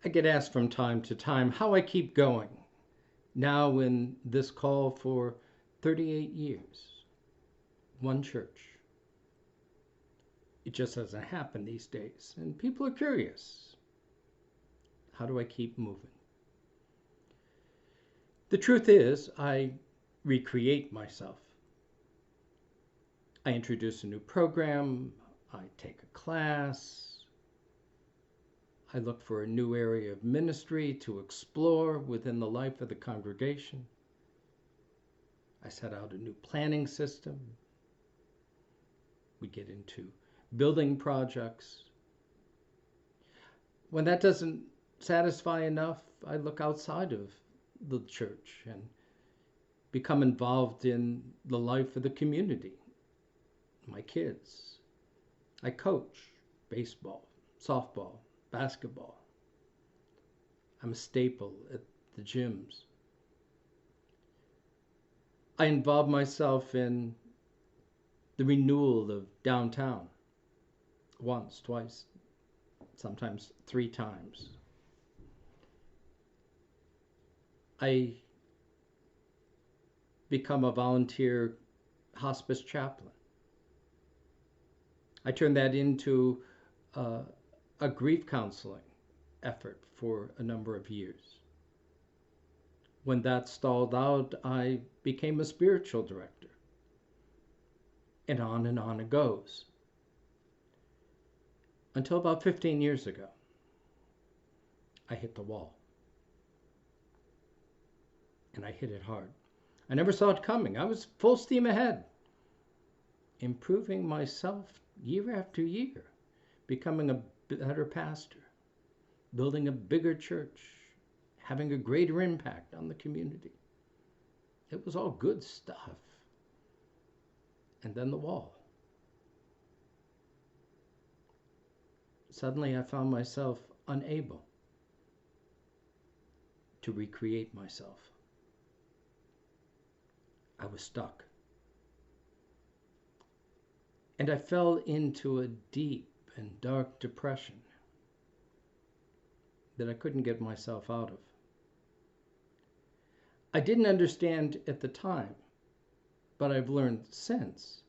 I get asked from time to time how I keep going, now in this call for 38 years, one church. It just doesn't happen these days, and people are curious. How do I keep moving? The truth is, I recreate myself. I introduce a new program, I take a class, I look for a new area of ministry to explore within the life of the congregation. I set out a new planning system. We get into building projects. When that doesn't satisfy enough, I look outside of the church and become involved in the life of the community. My kids. I coach baseball, softball, basketball. I'm a staple at the gyms. I involve myself in the renewal of downtown once, twice, sometimes 3 times. I become a volunteer hospice chaplain. I turned that into a grief counseling effort for a number of years. When that stalled out, I became a spiritual director. And on it goes. Until about 15 years ago, I hit the wall. And I hit it hard. I never saw it coming. I was full steam ahead, improving myself year after year, becoming a better pastor, building a bigger church, having a greater impact on the community. It was all good stuff. And then the wall. Suddenly I found myself unable to recreate myself. I was stuck. And I fell into a deep and dark depression that I couldn't get myself out of. I didn't understand at the time, but I've learned since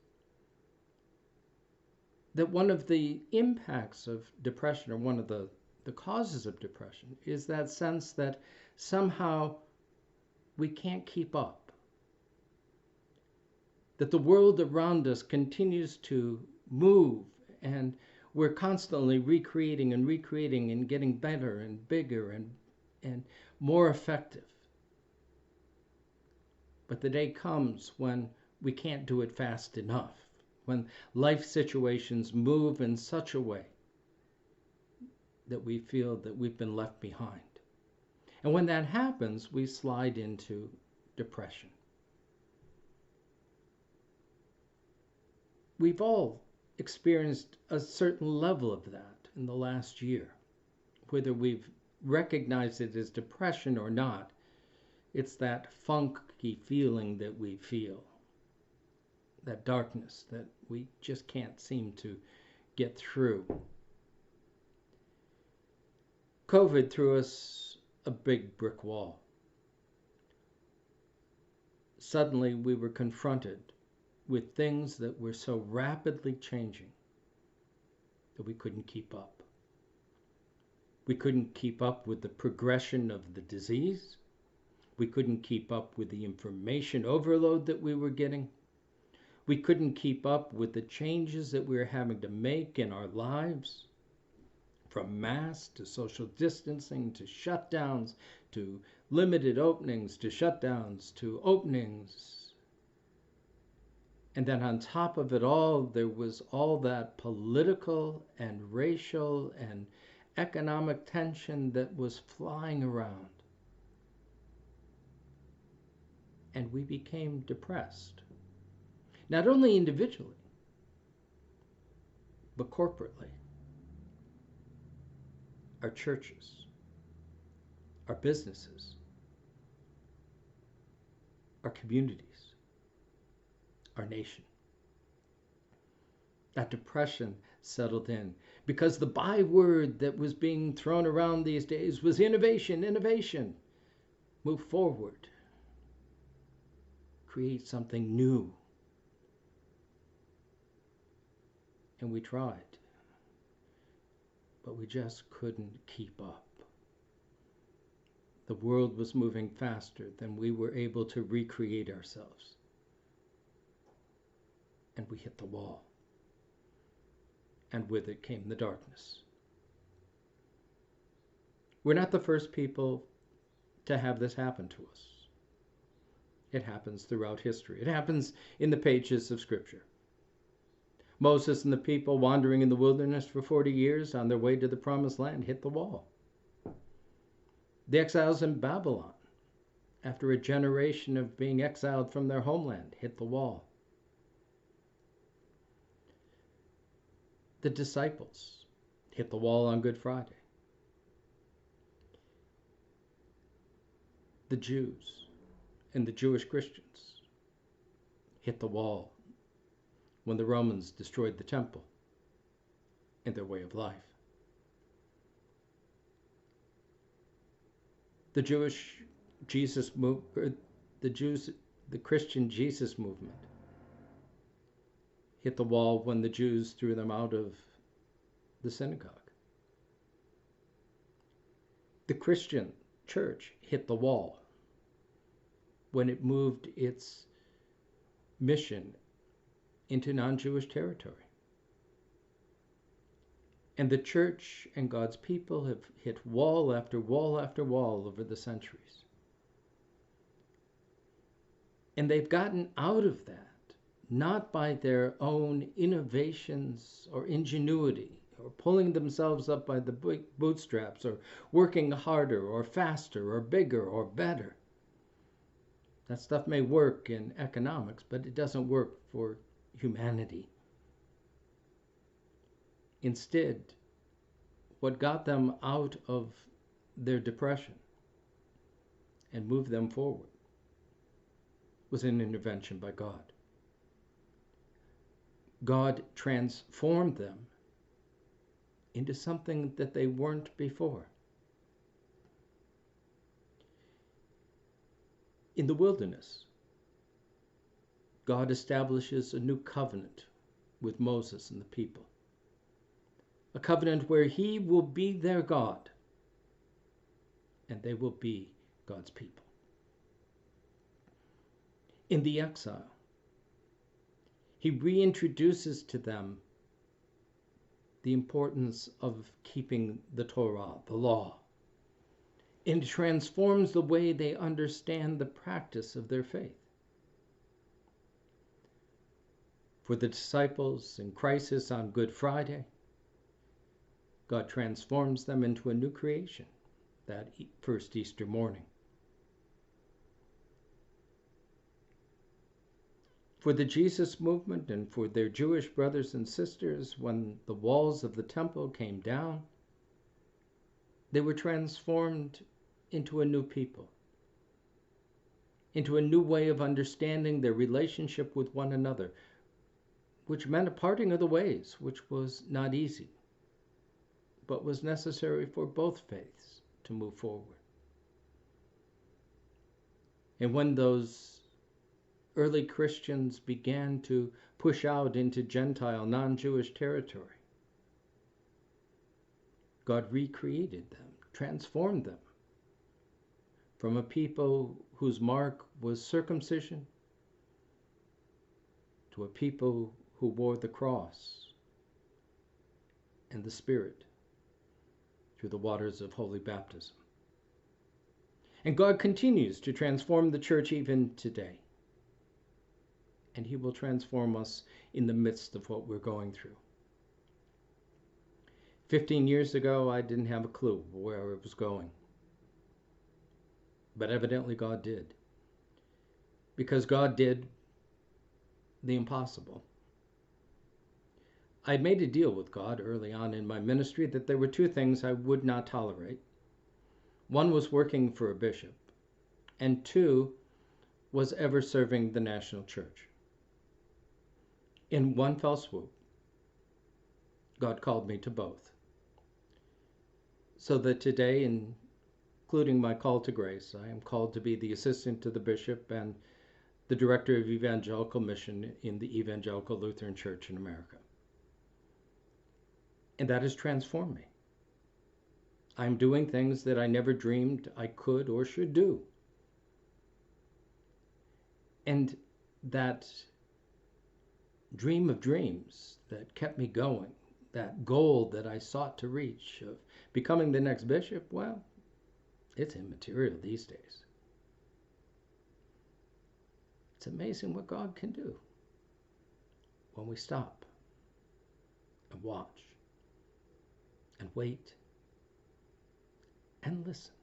that one of the impacts of depression, or one of the causes of depression, is that sense that somehow we can't keep up. That the world around us continues to move, and we're constantly recreating and getting better and bigger and more effective. But the day comes when we can't do it fast enough, when life situations move in such a way that we feel that we've been left behind. And when that happens, we slide into depression. We've all experienced a certain level of that in the last year. Whether we've recognized it as depression or not, it's that funky feeling that we feel, that darkness that we just can't seem to get through. COVID threw us a big brick wall. Suddenly we were confronted with things that were so rapidly changing that we couldn't keep up. We couldn't keep up with the progression of the disease. We couldn't keep up with the information overload that we were getting. We couldn't keep up with the changes that we were having to make in our lives, from masks to social distancing to shutdowns to limited openings to shutdowns to openings. And then on top of it all, there was all that political and racial and economic tension that was flying around. And we became depressed, not only individually, but corporately. Our churches, our businesses, our communities, our nation. That depression settled in because the byword that was being thrown around these days was innovation, innovation. Move forward. Create something new. And we tried, but we just couldn't keep up. The world was moving faster than we were able to recreate ourselves. And we hit the wall. And with it came the darkness. We're not the first people to have this happen to us. It happens throughout history. It happens in the pages of Scripture. Moses and the people wandering in the wilderness for 40 years on their way to the promised land hit the wall. The exiles in Babylon, after a generation of being exiled from their homeland, hit the wall. The disciples hit the wall on Good Friday. The Jews and the Jewish Christians hit the wall when the Romans destroyed the temple and their way of life. The Christian Jesus movement hit the wall when the Jews threw them out of the synagogue. The Christian church hit the wall when it moved its mission into non-Jewish territory. And the church and God's people have hit wall after wall after wall over the centuries. And they've gotten out of that, not by their own innovations or ingenuity, or pulling themselves up by the bootstraps, or working harder or faster or bigger or better. That stuff may work in economics, but it doesn't work for humanity. Instead, what got them out of their depression and moved them forward was an intervention by God. God transformed them into something that they weren't before. In the wilderness, God establishes a new covenant with Moses and the people. A covenant where he will be their God and they will be God's people. In the exile, he reintroduces to them the importance of keeping the Torah, the law, and transforms the way they understand the practice of their faith. For the disciples in crisis on Good Friday, God transforms them into a new creation that first Easter morning. For the Jesus movement and for their Jewish brothers and sisters, when the walls of the temple came down, they were transformed into a new people, into a new way of understanding their relationship with one another, which meant a parting of the ways, which was not easy, but was necessary for both faiths to move forward. And when those early Christians began to push out into Gentile, non-Jewish territory, God recreated them, transformed them from a people whose mark was circumcision to a people who wore the cross and the Spirit through the waters of holy baptism. And God continues to transform the church even today. And he will transform us in the midst of what we're going through. 15 years ago, I didn't have a clue where it was going. But evidently God did. Because God did the impossible. I made a deal with God early on in my ministry that there were two things I would not tolerate. One was working for a bishop, and two was ever serving the national church. In one fell swoop, God called me to both. So that today, including my call to grace, I am called to be the assistant to the bishop and the director of evangelical mission in the Evangelical Lutheran Church in America. And that has transformed me. I'm doing things that I never dreamed I could or should do. And that dream of dreams that kept me going, that goal that I sought to reach of becoming the next bishop, well, it's immaterial these days. It's amazing what God can do when we stop and watch and wait and listen.